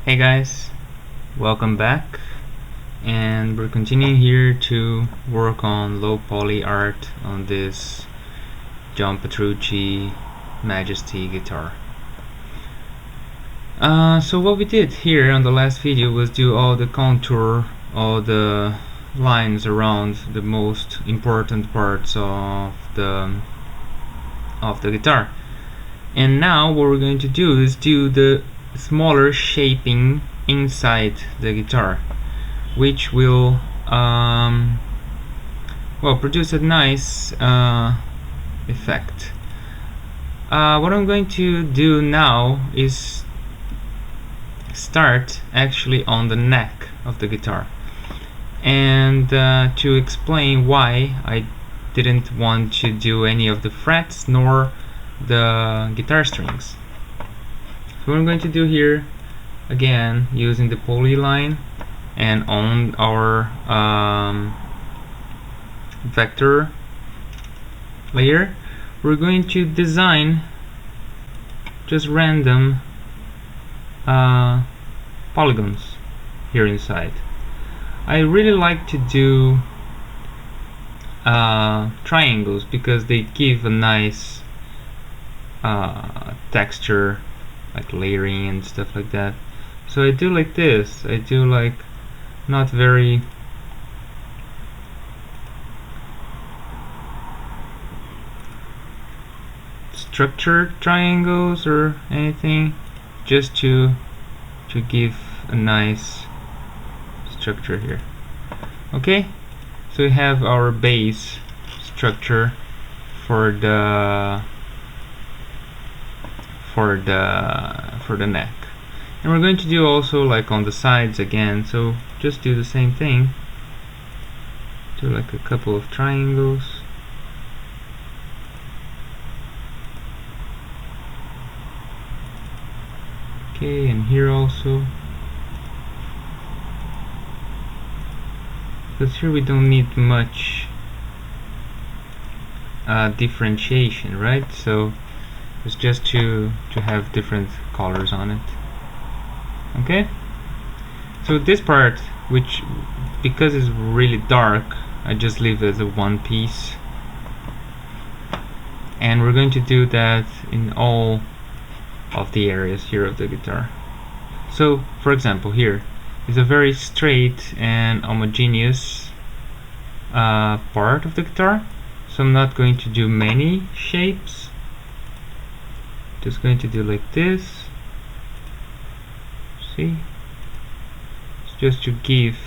Hey guys, welcome back, and we're continuing here to work on low poly art on this John Petrucci Majesty guitar. So what we did here on the last video was do all the contour, all the lines around the most important parts of the guitar. And now what we're going to do is do the smaller shaping inside the guitar, which will produce a nice effect. What I'm going to do now is start actually on the neck of the guitar, and to explain why I didn't want to do any of the frets nor the guitar strings. So what I'm going to do here, again using the polyline and on our vector layer, we're going to design just random polygons here inside. I really like to do triangles because they give a nice texture, like layering and stuff like that. So I do like this. I do like not very structured triangles or anything, just to give a nice structure here. Okay, so we have our base structure for the neck, and we're going to do also like on the sides again. So just do the same thing, do like a couple of triangles. Okay, and here also, because here we don't need much differentiation, right? So it's just to have different colors on it. Okay, so this part, which because it's really dark, I just leave it as a one piece, and we're going to do that in all of the areas here of the guitar. So for example, here is a very straight and homogeneous part of the guitar, so I'm not going to do many shapes. Just going to do like this. See, it's just to give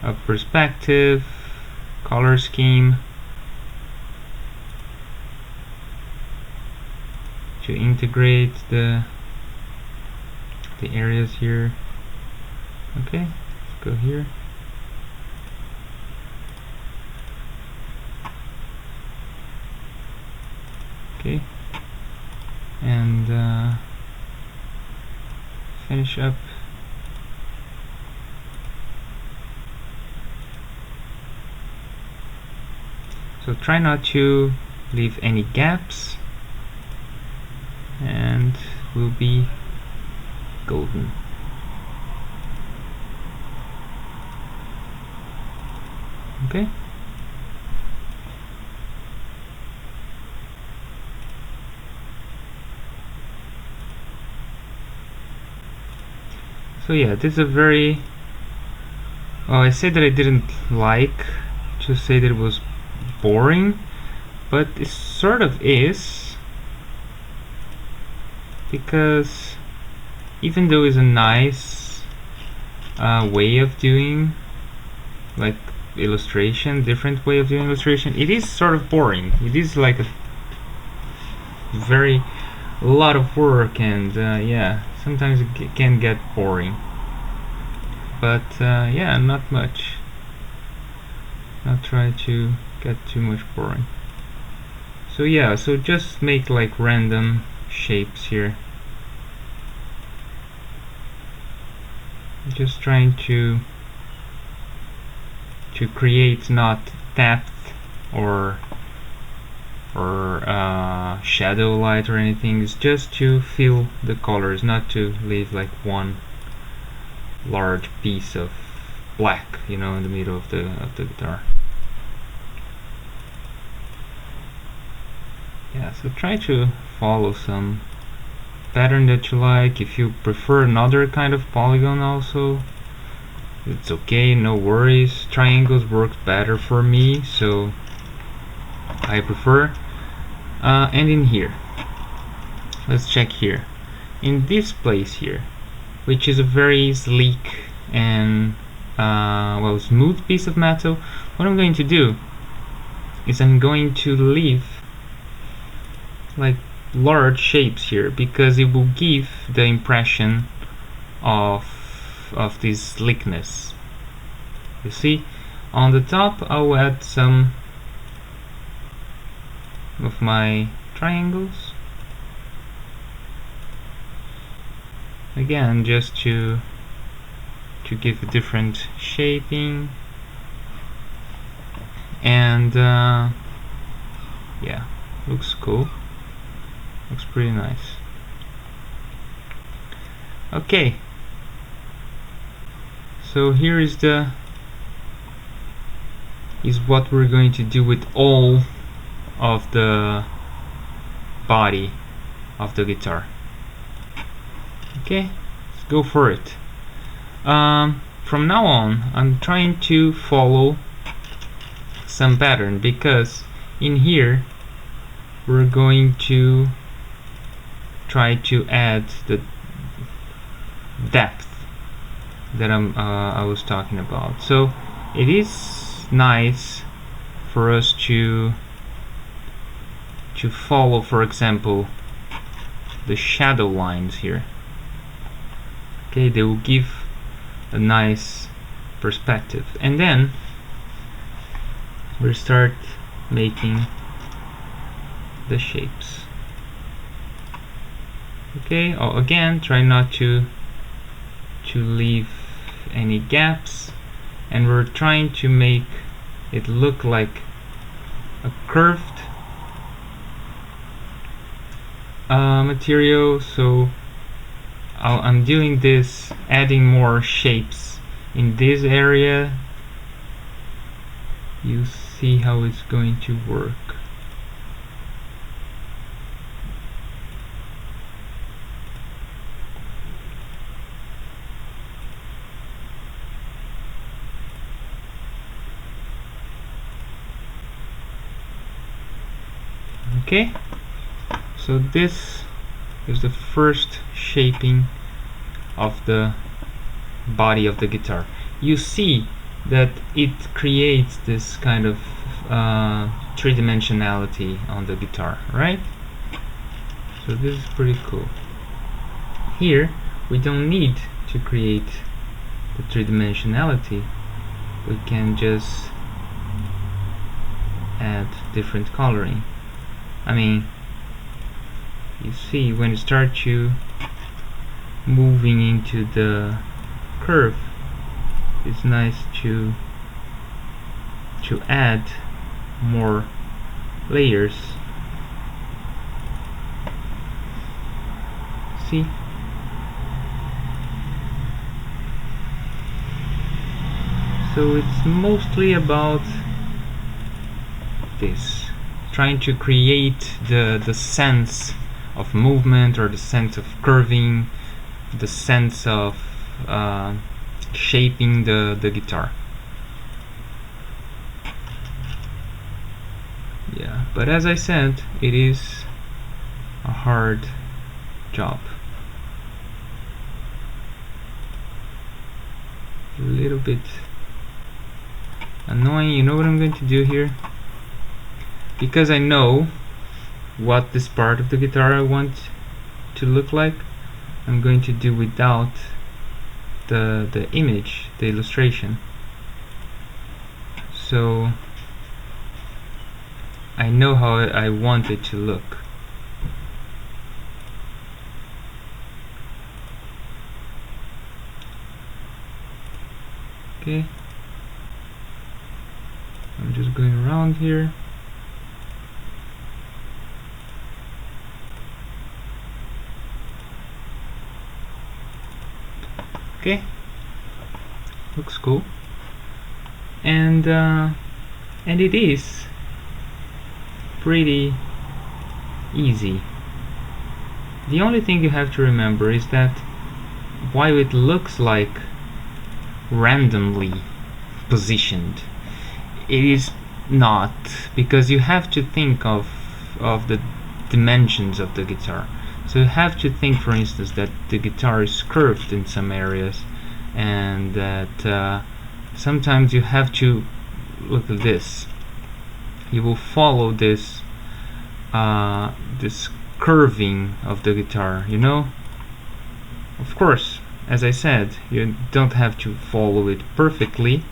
a perspective, color scheme, to integrate the areas here. Okay, let's go here. Okay, and finish up. So try not to leave any gaps, and we'll be golden. Okay, so yeah, this is a very, well, I said that I didn't like to say that it was boring, but it sort of is, because even though it's a nice way of doing like illustration, different way of doing illustration, it is sort of boring. It is like a lot of work, and yeah, sometimes it can get boring, but yeah, not much. Not try to get too much boring. So yeah, so just make like random shapes here, just trying to create not depth or or shadow light or anything. It's just to fill the colors, not to leave like one large piece of black, you know, in the middle of the guitar. Yeah, so try to follow some pattern that you like. If you prefer another kind of polygon also, it's okay, no worries. Triangles work better for me, so I prefer. And in here, let's check here. In this place here, which is a very sleek and well, smooth piece of metal, what I'm going to do is I'm going to leave like large shapes here, because it will give the impression of this sleekness. You see, on the top I'll add some of my triangles, again just to give a different shaping, and yeah, looks cool. Looks pretty nice. Okay, so here is what we're going to do with all of the body of the guitar. Okay, let's go for it. From now on, I'm trying to follow some pattern, because in here we're going to try to add the depth that I was talking about. So it is nice for us to follow, for example, the shadow lines here. Okay, they will give a nice perspective, and then we'll start making the shapes. Okay, again, try not to leave any gaps, and we're trying to make it look like a curved material. So I'm doing this, adding more shapes in this area. You see how it's going to work. Okay, so this is the first shaping of the body of the guitar. You see that it creates this kind of three-dimensionality on the guitar, right? So this is pretty cool. Here we don't need to create the three-dimensionality. We can just add different coloring. I mean, you see, when you start to moving into the curve, it's nice to add more layers. See? So it's mostly about this, trying to create the sense of movement, or the sense of curving, the sense of shaping the guitar. Yeah, but as I said, it is a hard job. A little bit annoying. You know what I'm going to do here? Because I know what this part of the guitar I want to look like, I'm going to do without the image, the illustration. So I know how I want it to look. Okay, I'm just going around here. Okay, looks cool. And it is pretty easy. The only thing you have to remember is that while it looks like randomly positioned, it is not, because you have to think of the dimensions of the guitar. So you have to think, for instance, that the guitar is curved in some areas, and that sometimes you have to look at this. You will follow this this curving of the guitar, you know. Of course, as I said, you don't have to follow it perfectly,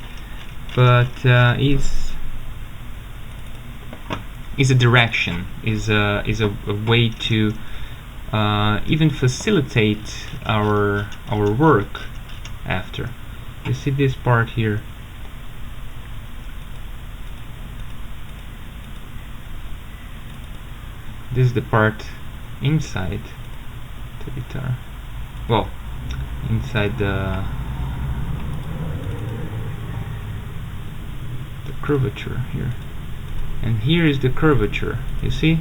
but is a direction, is a way to even facilitate our work after. You see this part here? This is the part inside the guitar. Well, inside the curvature here. And here is the curvature, you see?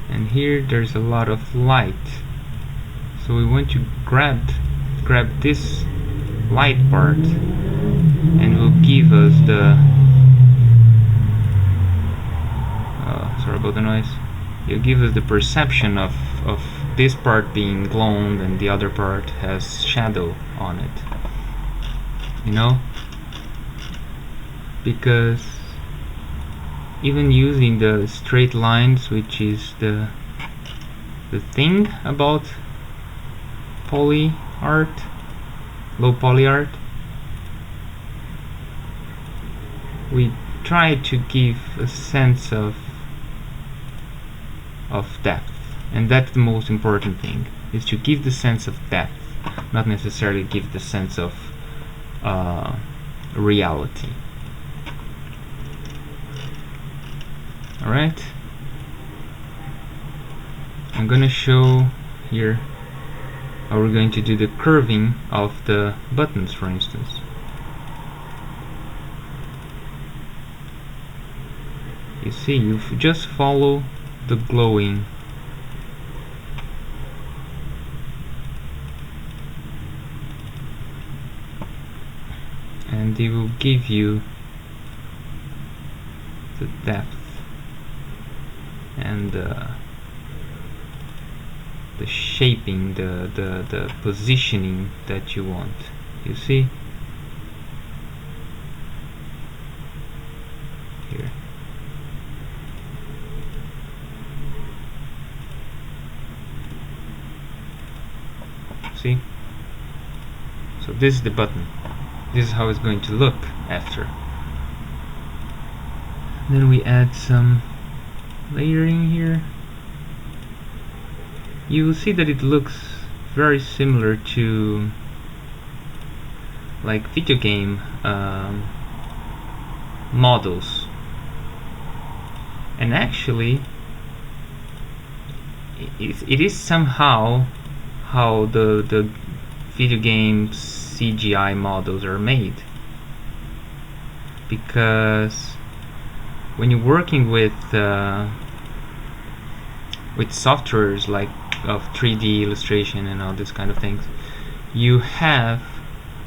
And here there's a lot of light. So we want to grab this light part, and will give us the sorry about the noise. It'll give us the perception of this part being glowed and the other part has shadow on it. You know? Because even using the straight lines, which is the thing about poly art, low poly art, we try to give a sense of depth, and that's the most important thing, is to give the sense of depth, not necessarily give the sense of reality. Alright, I'm gonna show here how we're going to do the curving of the buttons, for instance. You see, you just follow the glowing. And it will give you the depth and the shaping, the positioning that you want. You see? Here. See? So this is the button. This is how it's going to look after. Then we add some layering here. You will see that it looks very similar to like video game models, and actually it is somehow how the video game CGI models are made, because when you're working with softwares like of 3D illustration and all this kind of things, you have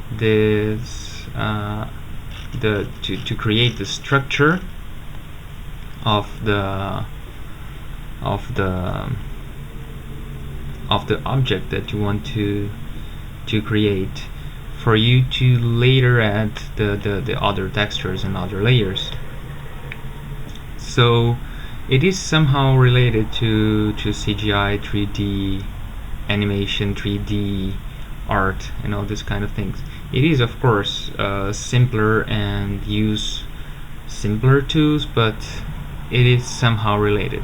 this to create the structure of the object that you want to create, for you to later add the other textures and other layers. So it is somehow related to CGI, 3D animation, 3D art, and all this kind of things. It is, of course, simpler and use simpler tools, but it is somehow related.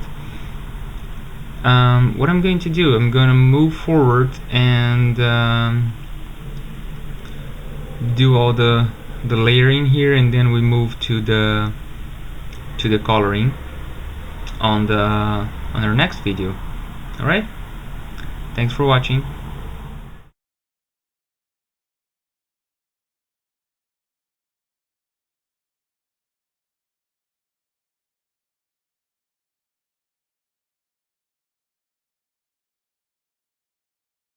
What I'm going to do, I'm going to move forward and do all the layering here, and then we move to the coloring on our next video. Alright, thanks for watching.